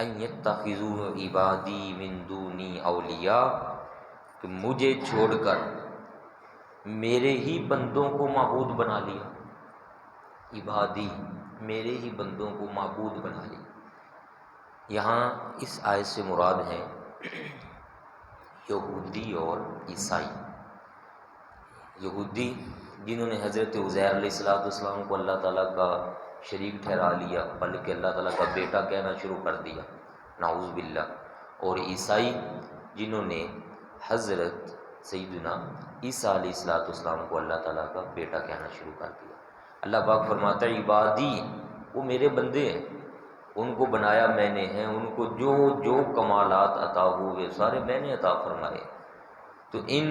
ان یتخذوا عبادی من دونی اولیاء، کہ مجھے چھوڑ کر میرے ہی بندوں کو معبود بنا لیا. عبادی، میرے ہی بندوں کو معبود بنا لیا. یہاں اس آیت سے مراد ہیں یہودی اور عیسائی. یہودی جنہوں نے حضرت عزیر علیہ السلام کو اللہ تعالیٰ کا شریک ٹھہرا لیا، بلکہ اللہ تعالیٰ کا بیٹا کہنا شروع کر دیا، نعوذ باللہ. اور عیسائی جنہوں نے حضرت سیدنا عیسیٰ علیہ السلام کو اللہ تعالیٰ کا بیٹا کہنا شروع کر دیا. اللہ پاک فرماتا ہے عبادی، وہ میرے بندے ہیں، ان کو بنایا میں نے ہیں، ان کو جو جو کمالات عطا ہوئے سارے میں نے عطا فرمائے. تو ان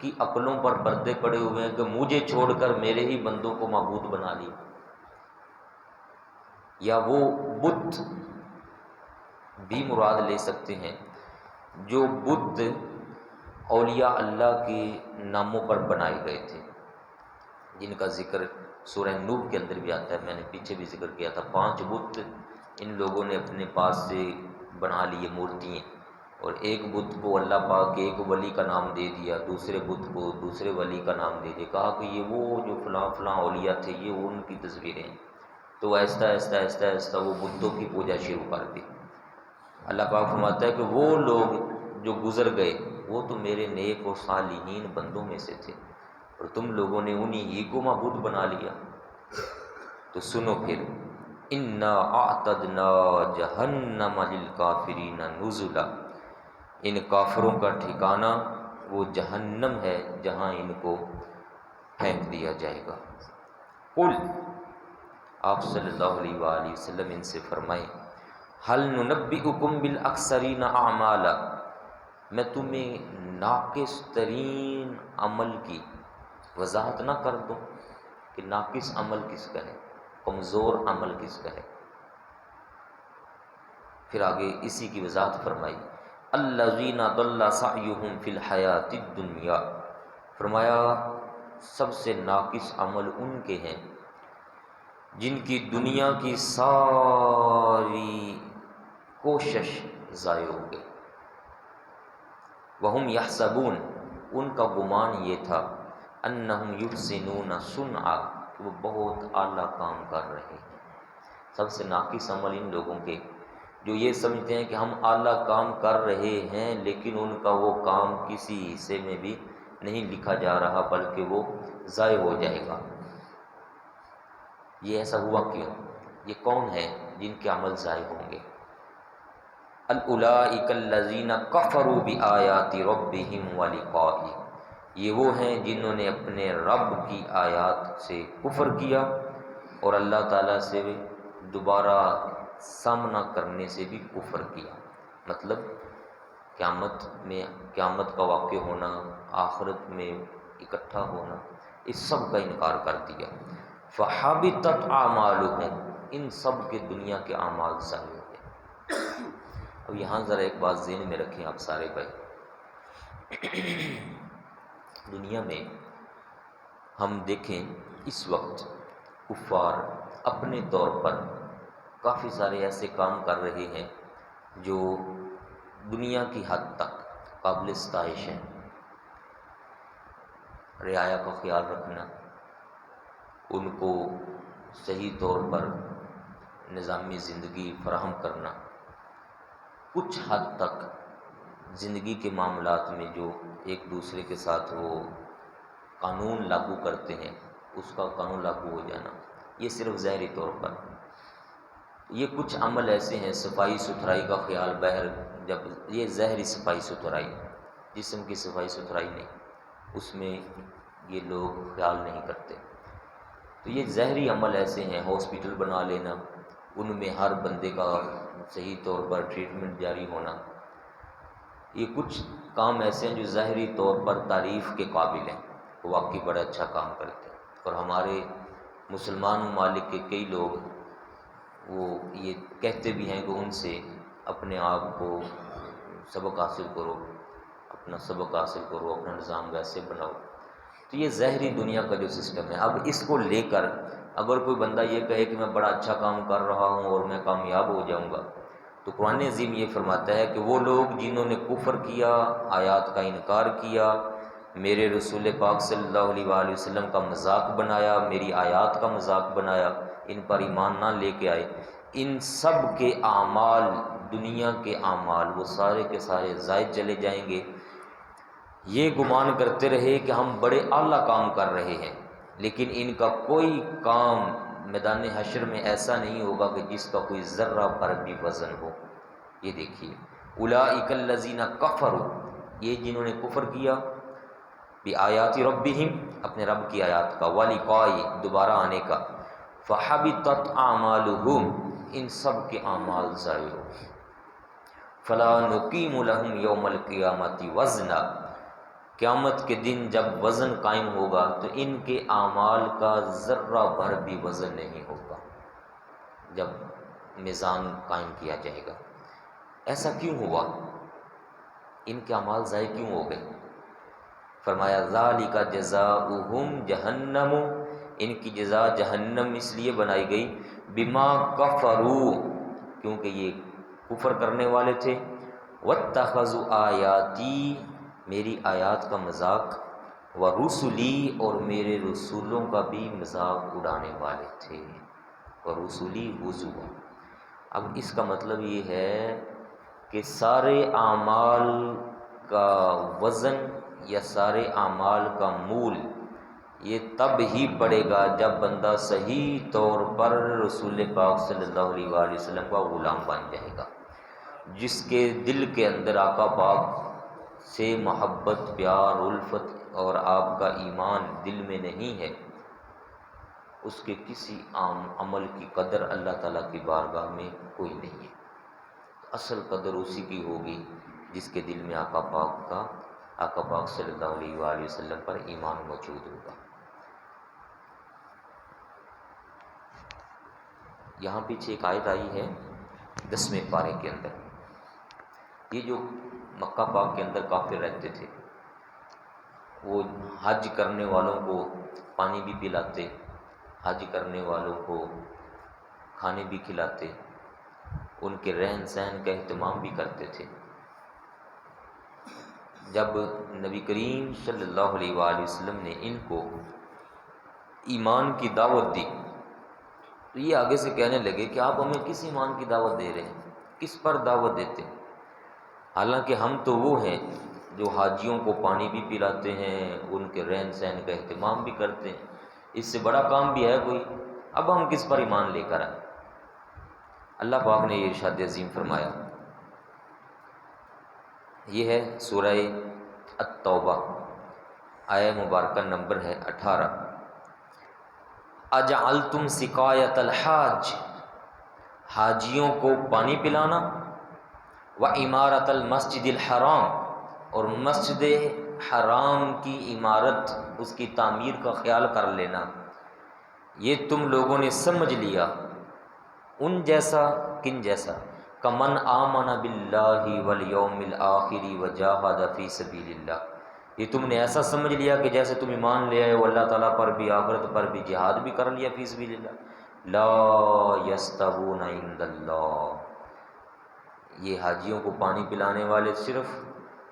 کی عقلوں پر پردے پڑے ہوئے ہیں کہ مجھے چھوڑ کر میرے ہی بندوں کو معبود بنا لیا. یا وہ بت بھی مراد لے سکتے ہیں جو بت اولیاء اللہ کے ناموں پر بنائے گئے تھے، جن کا ذکر سورہ نوح کے اندر بھی آتا ہے. میں نے پیچھے بھی ذکر کیا تھا. 5 بت ان لوگوں نے اپنے پاس سے بنا لیے مورتیاں، اور ایک بت کو اللہ پاک ایک ولی کا نام دے دیا، دوسرے بت کو دوسرے ولی کا نام دے دیا، کہا کہ یہ وہ جو فلاں فلاں اولیاء تھے یہ ان کی تصویریں ہیں. تو آہستہ آہستہ آہستہ آہستہ وہ بتوں کی پوجا شروع کر دی. اللہ پاک فرماتا ہے کہ وہ لوگ جو گزر گئے وہ تو میرے نیک و صالحین بندوں میں سے تھے، اور تم لوگوں نے انہی ہی کو معبود بنا لیا. تو سنو پھر، انا اعتدنا جہنم للکافرین نزلا، ان کافروں کا ٹھکانہ وہ جہنم ہے جہاں ان کو پھینک دیا جائے گا. قل، آپ صلی اللہ علیہ وآلہ وسلم ان سے فرمائیں، هل ننبئکم بالاخسرین اعمالا، میں تمہیں ناقص ترین عمل کی وضاحت نہ کر دوں کہ ناقص عمل کس کا ہے، کمزور عمل کس کا ہے. پھر آگے اسی کی وضاحت فرمائی، الذین ضل سعیہم فی الحیاۃ الدنیا، فرمایا سب سے ناقص عمل ان کے ہیں جن کی دنیا کی ساری کوشش ضائع ہو گئی. وہم یحسبون، ان کا گمان یہ تھا، انہم یحسنون صنعا، کہ وہ بہت اعلیٰ کام کر رہے ہیں. سب سے ناقص عمل ان لوگوں کے جو یہ سمجھتے ہیں کہ ہم اعلیٰ کام کر رہے ہیں، لیکن ان کا وہ کام کسی حصے میں بھی نہیں لکھا جا رہا بلکہ وہ ضائع ہو جائے گا. یہ ایسا ہوا کیوں؟ یہ کون ہیں جن کے عمل ضائع ہوں گے؟ اولئک الذین کفروا بآیات ربہم ولقائہ، یہ وہ ہیں جنہوں نے اپنے رب کی آیات سے کفر کیا اور اللہ تعالیٰ سے دوبارہ سامنا کرنے سے بھی کفر کیا. مطلب قیامت کا واقع ہونا، آخرت میں اکٹھا ہونا، اس سب کا انکار کر دیا. فحبطت اعمالہم، ان سب کے دنیا کے اعمال ضائع ہو گئے. اب یہاں ذرا ایک بات ذہن میں رکھیں آپ سارے بھائی، دنیا میں ہم دیکھیں اس وقت کفار اپنے طور پر کافی سارے ایسے کام کر رہے ہیں جو دنیا کی حد تک قابل ستائش ہیں. رعایا کا خیال رکھنا، ان کو صحیح طور پر نظامی زندگی فراہم کرنا، کچھ حد تک زندگی کے معاملات میں جو ایک دوسرے کے ساتھ وہ قانون لاگو کرتے ہیں اس کا قانون لاگو ہو جانا، یہ صرف ظاہری طور پر. یہ کچھ عمل ایسے ہیں، صفائی ستھرائی کا خیال، بہر جب یہ ظاہری صفائی ستھرائی، جسم کی صفائی ستھرائی نہیں، اس میں یہ لوگ خیال نہیں کرتے. تو یہ ظاہری عمل ایسے ہیں، ہاسپٹل بنا لینا، ان میں ہر بندے کا صحیح طور پر ٹریٹمنٹ جاری ہونا، یہ کچھ کام ایسے ہیں جو ظاہری طور پر تعریف کے قابل ہیں، وہ واقعی بڑا اچھا کام کرتے ہیں. اور ہمارے مسلمان ممالک کے کئی لوگ وہ یہ کہتے بھی ہیں کہ ان سے اپنے آپ کو سبق حاصل کرو، اپنا سبق حاصل کرو، اپنا نظام ویسے بناؤ. تو یہ ظاہری دنیا کا جو سسٹم ہے، اب اس کو لے کر اگر کوئی بندہ یہ کہے کہ میں بڑا اچھا کام کر رہا ہوں اور میں کامیاب ہو جاؤں گا، تو قرآن عظیم یہ فرماتا ہے کہ وہ لوگ جنہوں نے کفر کیا، آیات کا انکار کیا، میرے رسول پاک صلی اللہ علیہ وآلہ وسلم کا مذاق بنایا، میری آیات کا مذاق بنایا، ان پر ایمان نہ لے کے آئے، ان سب کے اعمال، دنیا کے اعمال، وہ سارے کے سارے ضائع چلے جائیں گے۔ یہ گمان کرتے رہے کہ ہم بڑے اعلیٰ کام کر رہے ہیں، لیکن ان کا کوئی کام میدان حشر میں ایسا نہیں ہوگا کہ جس کا کوئی ذرہ پر بھی وزن ہو۔ یہ دیکھیے، اولئک الذین کفروا، یہ جنہوں نے کفر کیا، بآیات ربہم، اپنے رب کی آیات کا، ولقائہ، دوبارہ آنے کا، فحبطت اعمالہم، ان سب کے اعمال ضائع ہو گئے۔ فلا نقیم لہم یوم القیامۃ وزنا، قیامت کے دن جب وزن قائم ہوگا تو ان کے اعمال کا ذرہ بھر بھی وزن نہیں ہوگا، جب میزان قائم کیا جائے گا۔ ایسا کیوں ہوا؟ ان کے اعمال ضائع کیوں ہو گئے؟ فرمایا ذالک جزاؤہم جہنم، ان کی جزا جہنم اس لیے بنائی گئی، بما کفروا، کیونکہ یہ کفر کرنے والے تھے، واتخذوا آیاتی، میری آیات کا مذاق، ورسلی، اور میرے رسولوں کا بھی مذاق اڑانے والے تھے، ورسلی ہزوا۔ اب اس کا مطلب یہ ہے کہ سارے اعمال کا وزن یا سارے اعمال کا مول یہ تب ہی پڑے گا جب بندہ صحیح طور پر رسول پاک صلی اللہ علیہ وآلہ وسلم کا غلام بن جائے گا، جس کے دل کے اندر آقا پاک سے محبت، پیار، الفت اور آپ کا ایمان دل میں نہیں ہے، اس کے کسی عام عمل کی قدر اللہ تعالیٰ کی بارگاہ میں کوئی نہیں ہے۔ اصل قدر اسی کی ہوگی جس کے دل میں آقا پاک صلی اللہ علیہ وآلہ وسلم پر ایمان موجود ہوگا۔ یہاں پیچھے ایک آیت آئی ہے 10ویں پارے کے اندر، یہ جو مکہ پاک کے اندر کافر رہتے تھے، وہ حج کرنے والوں کو پانی بھی پلاتے، حج کرنے والوں کو کھانے بھی کھلاتے، ان کے رہن سہن کا اہتمام بھی کرتے تھے۔ جب نبی کریم صلی اللہ علیہ وآلہ وسلم نے ان کو ایمان کی دعوت دی تو یہ آگے سے کہنے لگے کہ آپ ہمیں کس ایمان کی دعوت دے رہے ہیں، کس پر دعوت دیتے ہیں؟ حالانکہ ہم تو وہ ہیں جو حاجیوں کو پانی بھی پلاتے ہیں، ان کے رہن سہن کا اہتمام بھی کرتے ہیں، اس سے بڑا کام بھی ہے کوئی؟ اب ہم کس پر ایمان لے کر آئیں؟ اللہ پاک نے یہ ارشاد عظیم فرمایا، یہ ہے سورہ التوبہ، آیہ مبارکہ نمبر ہے 18۔ اجعلتم سقایۃ الحاج، حاجیوں کو پانی پلانا، وعمارۃ المسجد الحرام، اور مسجد حرام کی عمارت، اس کی تعمیر کا خیال کر لینا، یہ تم لوگوں نے سمجھ لیا ان جیسا، کن جیسا؟ کمن آمن باللہ والیوم الآخر وجاہد فی سبیل اللہ، یہ تم نے ایسا سمجھ لیا کہ جیسے تم ایمان لے آئے ہو اللہ تعالیٰ پر بھی، آخرت پر بھی، جہاد بھی کر لیا فی سبیل اللہ۔ لا یستوون عند اللہ، یہ حاجیوں کو پانی پلانے والے صرف،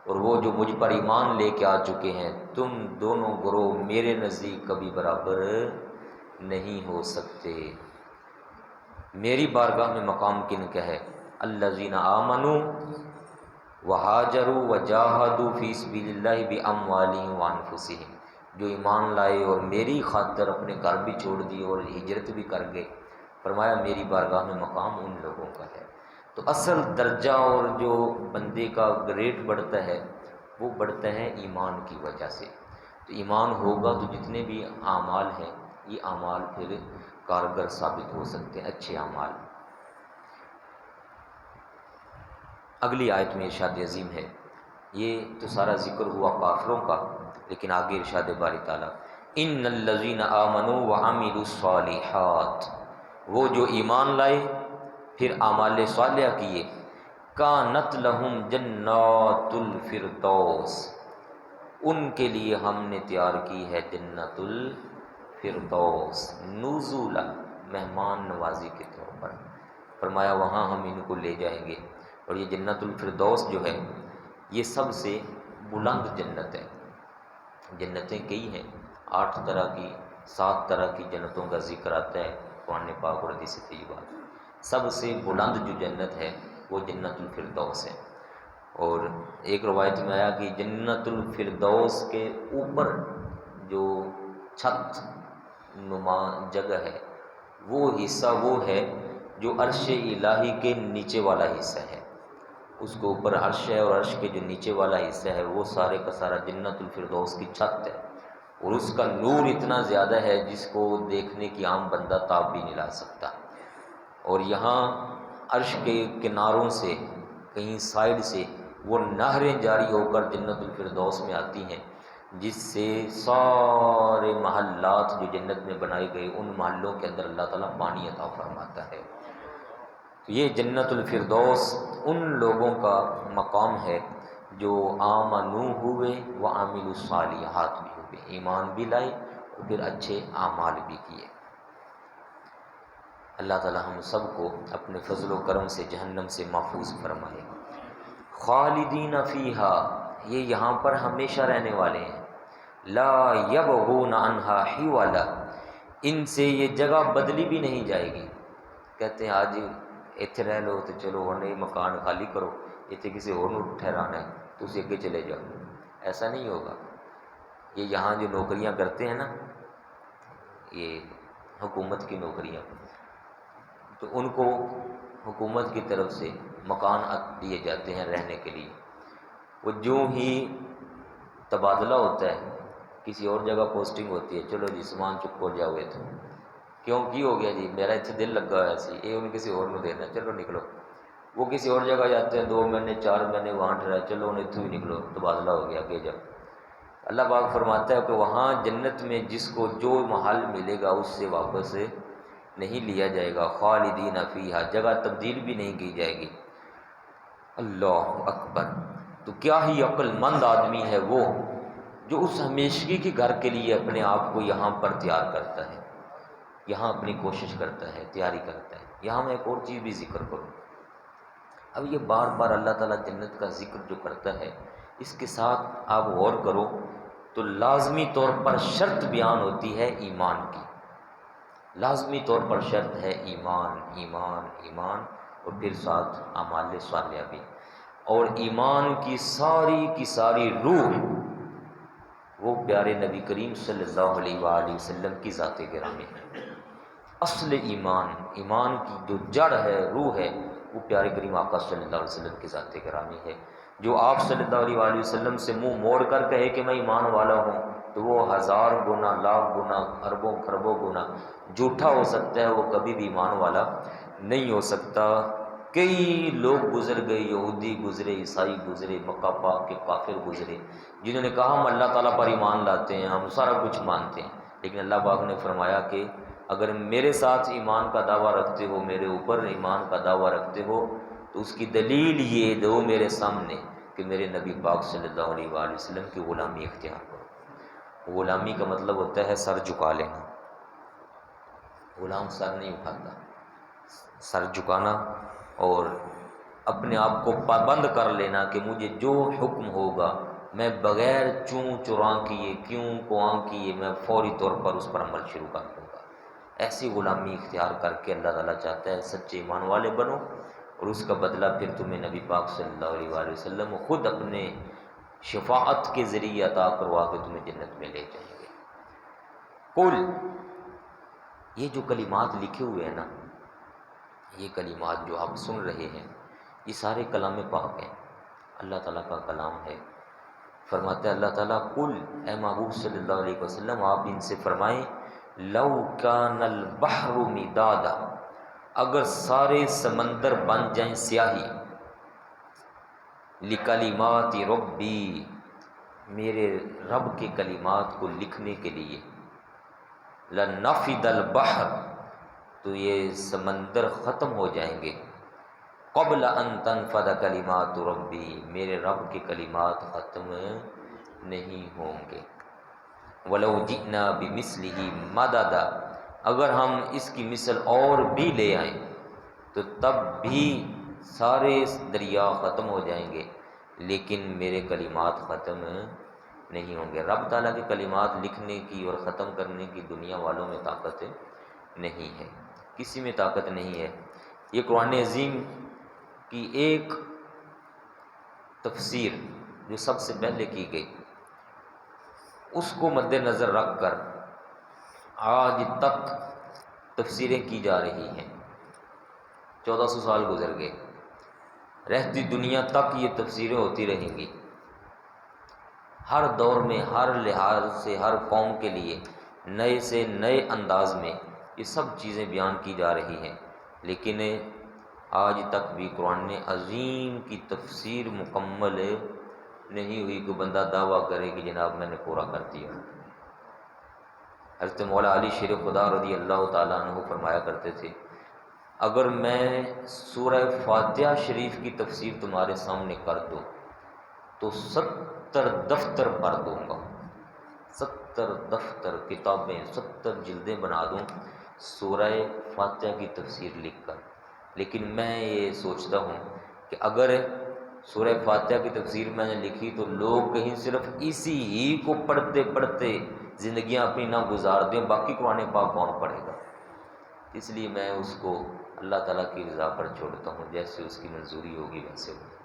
اور وہ جو مجھ پر ایمان لے کے آ چکے ہیں، تم دونوں گروہ میرے نزدیک کبھی برابر نہیں ہو سکتے۔ میری بارگاہ میں مقام کن کا ہے؟ الذین آمنوا وہاجروا وجاہدوا فی سبیل اللہ باموالہم وانفسہم، جو ایمان لائے اور میری خاطر اپنے گھر بھی چھوڑ دیے اور ہجرت بھی کر گئے، فرمایا میری بارگاہ میں مقام ان لوگوں کا ہے۔ تو اصل درجہ اور جو بندے کا گریڈ بڑھتا ہے وہ بڑھتا ہے ایمان کی وجہ سے۔ تو ایمان ہوگا تو جتنے بھی اعمال ہیں یہ اعمال پھر کارگر ثابت ہو سکتے ہیں، اچھے اعمال۔ اگلی آیت میں ارشاد عظیم ہے، یہ تو سارا ذکر ہوا کافروں کا، لیکن آگے ارشاد باری تعالیٰ، ان الذین آمنوا وعملوا الصالحات، وہ جو ایمان لائے پھر اعمال صالحہ کیے، کانت لہم جنات الفردوس، ان کے لیے ہم نے تیار کی ہے جنت الفردوس، نزولا، مہمان نوازی کے طور پر۔ فرمایا وہاں ہم ان کو لے جائیں گے. اور یہ جنت الفردوس جو ہے یہ سب سے بلند جنت ہے. جنتیں کئی ہیں، 8 طرح کی 7 طرح کی جنتوں کا ذکر آتا ہے قرآن پاک اور حدیث طیبہ. سب سے بلند جو جنت ہے وہ جنت الفردوس ہے. اور ایک روایت میں آیا کہ جنت الفردوس کے اوپر جو چھت نما جگہ ہے وہ حصہ وہ ہے جو عرش الہی کے نیچے والا حصہ ہے. اس کے اوپر عرش ہے اور عرش کے جو نیچے والا حصہ ہے وہ سارے کا سارا جنت الفردوس کی چھت ہے. اور اس کا نور اتنا زیادہ ہے جس کو دیکھنے کی عام بندہ تاب بھی نہیں لا سکتا. اور یہاں عرش کے کناروں سے کہیں سائڈ سے وہ نہریں جاری ہو کر جنت الفردوس میں آتی ہیں، جس سے سارے محلات جو جنت میں بنائے گئے ان محلوں کے اندر اللہ تعالیٰ پانی عطا فرماتا ہے. تو یہ جنت الفردوس ان لوگوں کا مقام ہے جو آمنو ہوئے و عاملوا الصالحات بھی ہوئے، ایمان بھی لائے اور پھر اچھے اعمال بھی کیے. اللہ تعالیٰ ہم سب کو اپنے فضل و کرم سے جہنم سے محفوظ فرمائے. خالدین فیہا، یہ یہاں پر ہمیشہ رہنے والے ہیں. لا یبغون عنہا حولا، ان سے یہ جگہ بدلی بھی نہیں جائے گی. کہتے ہیں آج ایتھے رہ لو تو چلو ورنہ مکان خالی کرو، ایتھے کسی اور نو ٹھہرانا ہے تو اسے اگے چلے جاؤ. ایسا نہیں ہوگا. یہ یہاں جو نوکریاں کرتے ہیں نا، یہ حکومت کی نوکریاں، تو ان کو حکومت کی طرف سے مکان دیے جاتے ہیں رہنے کے لیے. وہ جو ہی تبادلہ ہوتا ہے کسی اور جگہ پوسٹنگ ہوتی ہے، چلو جی سامان چک ہو جاؤ. تو کیوں کی ہو گیا جی میرا اتنے دل لگا ہوا سی، یہ انہیں کسی اور کو دینا، چلو نکلو. وہ کسی اور جگہ جاتے ہیں 2 مہینے 4 مہینے وہاں ٹھہرا، چلو انہیں اتوں ہی نکلو، تبادلہ ہو گیا کہ جب. اللہ پاک فرماتا ہے کہ وہاں جنت میں جس کو جو محل ملے گا اس سے واپس نہیں لیا جائے گا. خالدین فیہا، جگہ تبدیل بھی نہیں کی جائے گی. اللہ اکبر. تو کیا ہی عقل مند آدمی ہے وہ جو اس ہمیشگی کے گھر کے لیے اپنے آپ کو یہاں پر تیار کرتا ہے، یہاں اپنی کوشش کرتا ہے، تیاری کرتا ہے. یہاں میں ایک اور چیز بھی ذکر کروں. اب یہ بار بار اللہ تعالیٰ جنت کا ذکر جو کرتا ہے، اس کے ساتھ آپ غور کرو تو لازمی طور پر شرط بیان ہوتی ہے ایمان کی. لازمی طور پر شرط ہے ایمان ایمان ایمان، اور پھر ساتھ اعمال صالحہ بھی. اور ایمان کی ساری روح وہ پیارے نبی کریم صلی اللہ علیہ وآلہ وسلم کی ذات گرامی ہے. اصل ایمان کی جو جڑ ہے، روح ہے، وہ پیارے کریم آقا صلی اللہ علیہ وسلم کی ذات گرامی ہے. جو آپ صلی اللہ علیہ وآلہ وسلم سے منہ موڑ کر کہے کہ میں ایمان والا ہوں تو وہ 1000 گنا، لاکھ گنا، اربوں خربوں گنا جھوٹا ہو سکتا ہے، وہ کبھی بھی ایمان والا نہیں ہو سکتا. کئی لوگ گزر گئے، یہودی گزرے، عیسائی گزرے، مکہ پاک کے کافر گزرے، جنہوں نے کہا ہم اللہ تعالیٰ پر ایمان لاتے ہیں، ہم سارا کچھ مانتے ہیں. لیکن اللہ پاک نے فرمایا کہ اگر میرے ساتھ ایمان کا دعویٰ رکھتے ہو، میرے اوپر ایمان کا دعویٰ رکھتے ہو، تو اس کی دلیل یہ دو میرے سامنے کہ میرے نبی پاک صلی اللہ علیہ وآلہ وسلم کی غلامی اختیار کرو. غلامی کا مطلب ہوتا ہے سر جھکا لینا. غلام سر نہیں اٹھاتا. سر جھکانا اور اپنے آپ کو پابند کر لینا کہ مجھے جو حکم ہوگا میں بغیر چوں چراں کیے، کیوں کواں کیے، میں فوری طور پر اس پر عمل شروع کر دوں گا. ایسی غلامی اختیار کر کے اللہ تعالیٰ چاہتا ہے سچے ایمان والے بنو، اور اس کا بدلہ پھر تمہیں نبی پاک صلی اللہ علیہ وآلہ وسلم خود اپنے شفاعت کے ذریعے عطا کروا کے تمہیں جنت میں لے جائیں گے. قل، یہ جو کلمات لکھے ہوئے ہیں نا، یہ کلمات جو آپ سن رہے ہیں، یہ سارے کلام پاک ہیں، اللہ تعالیٰ کا کلام ہے. فرماتا ہے اللہ تعالیٰ قل، اے محبوب صلی اللہ علیہ وسلم آپ ان سے فرمائیں لو کان البحر مدادا، اگر سارے سمندر بن جائیں سیاہی، لکلمات ربی، میرے رب کے کلمات کو لکھنے کے لیے، لنفد البحر، تو یہ سمندر ختم ہو جائیں گے، قبل ان تنفد کلمات ربی، میرے رب کے کلمات ختم نہیں ہوں گے. ولو جئنا بمثلہ مددا، اگر ہم اس کی مثل اور بھی لے آئیں، تو تب بھی سارے دریا ختم ہو جائیں گے لیکن میرے کلمات ختم نہیں ہوں گے۔ رب تعالیٰ کے کلمات لکھنے کی اور ختم کرنے کی دنیا والوں میں طاقت نہیں ہے، کسی میں طاقت نہیں ہے۔ یہ قرآن عظیم کی ایک تفسیر جو سب سے پہلے کی گئی، اس کو مد نظر رکھ کر آج تک تفسیریں کی جا رہی ہیں۔ 1400 سال گزر گئے، رہتی دنیا تک یہ تفسیریں ہوتی رہیں گی۔ ہر دور میں ہر لحاظ سے ہر قوم کے لیے نئے سے نئے انداز میں یہ سب چیزیں بیان کی جا رہی ہیں، لیکن آج تک بھی قرآن عظیم کی تفسیر مکمل نہیں ہوئی کہ بندہ دعویٰ کرے کہ جناب میں نے پورا کر دیا۔ حضرت مولا علی شیر خدا رضی اللہ تعالیٰ عنہ فرمایا کرتے تھے، اگر میں سورہ فاتحہ شریف کی تفسیر تمہارے سامنے کر دوں تو 70 دفتر بھر دوں گا، 70 دفتر کتابیں، 70 جلدیں بنا دوں سورہ فاتحہ کی تفسیر لکھ کر۔ لیکن میں یہ سوچتا ہوں کہ اگر سورہ فاتحہ کی تفسیر میں نے لکھی تو لوگ کہیں صرف اسی ہی کو پڑھتے پڑھتے زندگیاں اپنی نہ گزار دیں، باقی قرآن پاک کون پڑھے گا؟ اس لیے میں اس کو اللہ تعالیٰ کی رضا پر چھوڑتا ہوں، جیسے اس کی منظوری ہوگی ویسے ہوگی۔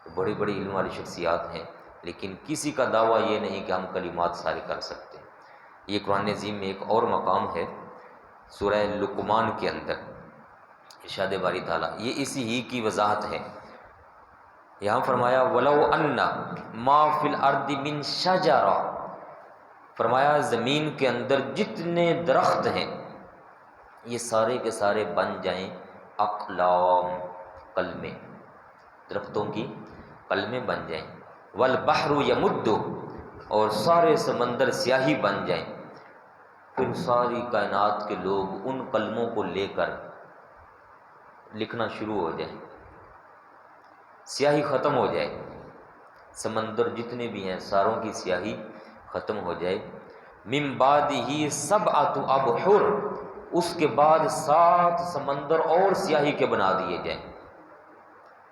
تو بڑی بڑی علم والی شخصیات ہیں، لیکن کسی کا دعویٰ یہ نہیں کہ ہم کلمات سارے کر سکتے ہیں۔ یہ قرآن عظیم میں ایک اور مقام ہے سورہ لقمان کے اندر، ارشاد باری تعالیٰ یہ اسی ہی کی وضاحت ہے۔ یہاں فرمایا وَلَوْ أَنَّ مَا فِي الْأَرْضِ مِنْ شَجَرَةٍ، فرمایا زمین کے اندر جتنے درخت ہیں یہ سارے کے سارے بن جائیں اقلام، قلمیں، درختوں کی قلمیں بن جائیں، والبحر یمد، اور سارے سمندر سیاہی بن جائیں، پھر ساری کائنات کے لوگ ان قلموں کو لے کر لکھنا شروع ہو جائیں، سیاہی ختم ہو جائے، سمندر جتنے بھی ہیں ساروں کی سیاہی ختم ہو جائے، من بعدہ سبعۃ ابحر، اس کے بعد 7 سمندر اور سیاہی کے بنا دیے جائیں،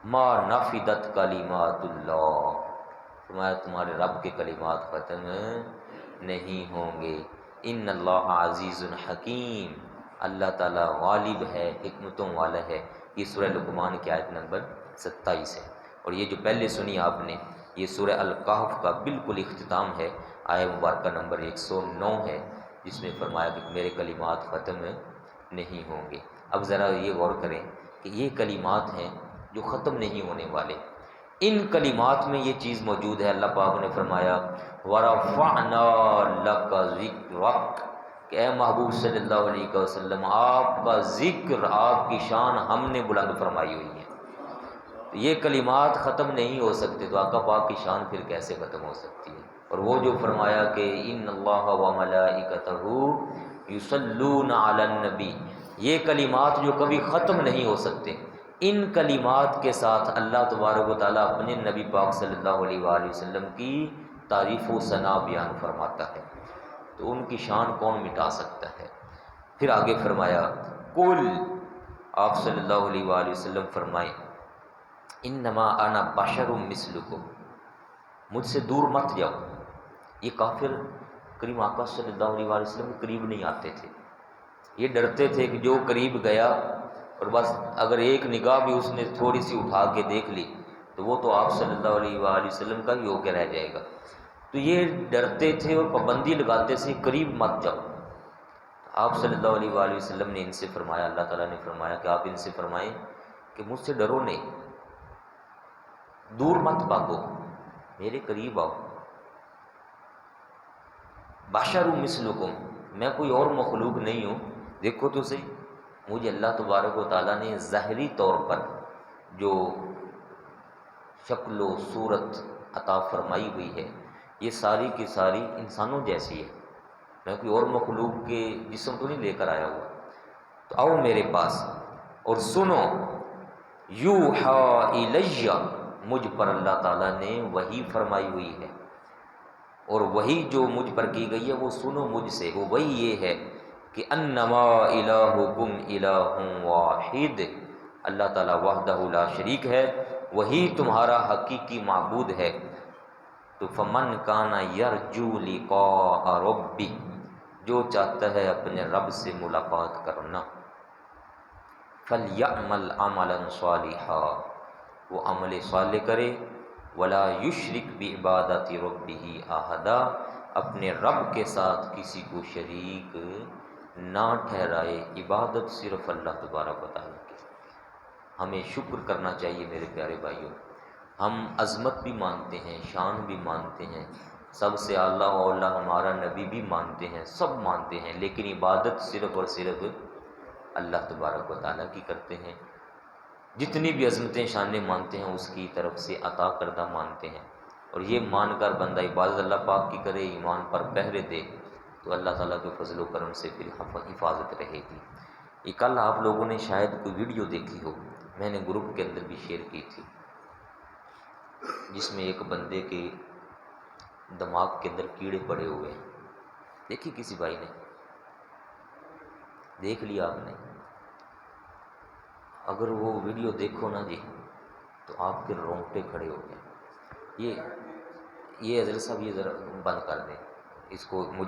ما نفدت کلمات اللہ، فرمایا تمہارے رب کے کلمات ختم نہیں ہوں گے۔ ان اللہ عزیز حکیم، اللہ تعالیٰ غالب ہے، حکمتوں والا ہے۔ یہ سورہ لقمان کی آیت نمبر 27 ہے، اور یہ جو پہلے سنی آپ نے یہ سورہ الکہف کا بالکل اختتام ہے، آیت مبارکہ نمبر 109 ہے، جس میں فرمایا کہ میرے کلمات ختم نہیں ہوں گے۔ اب ذرا یہ غور کریں کہ یہ کلمات ہیں جو ختم نہیں ہونے والے، ان کلمات میں یہ چیز موجود ہے۔ اللہ پاک نے فرمایا وَرَفَعْنَا لَكَ ذِكْرَكَ، کہ اے محبوب صلی اللہ علیہ وسلم آپ کا ذکر، آپ کی شان ہم نے بلند فرمائی ہوئی ہے۔ تو یہ کلمات ختم نہیں ہو سکتے تو آقا پاک کی شان پھر کیسے ختم ہو سکتی ہے؟ اور وہ جو فرمایا کہ ان اللہ وملائکتہ یصلون علی النبی، یہ کلمات جو کبھی ختم نہیں ہو سکتے، ان کلمات کے ساتھ اللہ تبارک و تعالیٰ اپنے نبی پاک صلی اللہ علیہ وآلہ وسلم کی تعریف و ثنا بیان فرماتا ہے، تو ان کی شان کون مٹا سکتا ہے؟ پھر آگے فرمایا قل، آپ صلی اللہ علیہ وآلہ وسلم فرمائیں انما انا بشر مثلکم، مجھ سے دور مت جاؤ۔ یہ کافر کریم آقا صلی اللہ علیہ وآلہ وسلم کے قریب نہیں آتے تھے، یہ ڈرتے تھے کہ جو قریب گیا اور بس اگر ایک نگاہ بھی اس نے تھوڑی سی اٹھا کے دیکھ لی تو وہ تو آپ صلی اللہ علیہ وآلہ وسلم کا ہی ہو کے رہ جائے گا، تو یہ ڈرتے تھے اور پابندی لگاتے تھے قریب مت جاؤ۔ آپ صلی اللہ علیہ وآلہ وسلم نے ان سے فرمایا، اللہ تعالیٰ نے فرمایا کہ آپ ان سے فرمائیں کہ مجھ سے ڈرو نہیں، دور مت بھاگو، میرے قریب آؤ۔ بشر مثلکم، میں کوئی اور مخلوق نہیں ہوں، دیکھو تو صحیح، مجھے اللہ تبارک و تعالیٰ نے ظاہری طور پر جو شکل و صورت عطا فرمائی ہوئی ہے یہ ساری کی ساری انسانوں جیسی ہے، میں کوئی اور مخلوق کے جسم تو نہیں لے کر آیا ہوا۔ تو آؤ میرے پاس اور سنو، یوحی الیہ، مجھ پر اللہ تعالیٰ نے وحی فرمائی ہوئی ہے، اور وہی جو مجھ پر کی گئی ہے وہ سنو مجھ سے، وہ وہی یہ ہے کہ انما الہکم الہ واحد، اللہ تعالیٰ وحدہ لا شریک ہے، وہی تمہارا حقیقی معبود ہے۔ تو فمن کان یرجو لقاء ربہ، جو چاہتا ہے اپنے رب سے ملاقات کرنا، فلیعمل عملا صالحا، وہ عمل صالح کرے، ولا یشرک بعبادت ربہ احدا، اپنے رب کے ساتھ کسی کو شریک نہ ٹھہرائے، عبادت صرف اللہ تبارک و تعالیٰ کی۔ ہمیں شکر کرنا چاہیے میرے پیارے بھائیوں، ہم عظمت بھی مانتے ہیں، شان بھی مانتے ہیں، سب سے اعلیٰ و اولیٰ ہمارا نبی بھی مانتے ہیں، سب مانتے ہیں، لیکن عبادت صرف اور صرف اللہ تبارک و تعالیٰ کی کرتے ہیں۔ جتنی بھی عظمتیں شانیں مانتے ہیں اس کی طرف سے عطا کردہ مانتے ہیں، اور یہ مان کر بندہ عبادت اللہ پاک کی کرے، ایمان پر پہرے دے، تو اللہ تعالیٰ کے فضل و کرم سے پھر حفاظت رہے گی۔ یہ کل آپ لوگوں نے شاید کوئی ویڈیو دیکھی ہو، میں نے گروپ کے اندر بھی شیئر کی تھی، جس میں ایک بندے کے دماغ کے اندر کیڑے پڑے ہوئے ہیں۔ دیکھی کسی بھائی نے؟ دیکھ لیا آپ نے؟ اگر وہ ویڈیو دیکھو نا جی تو آپ کے رونگٹے کھڑے ہو گئے۔ یہ حضرت صاحب یہ ذرا بند کر دیں اس کو۔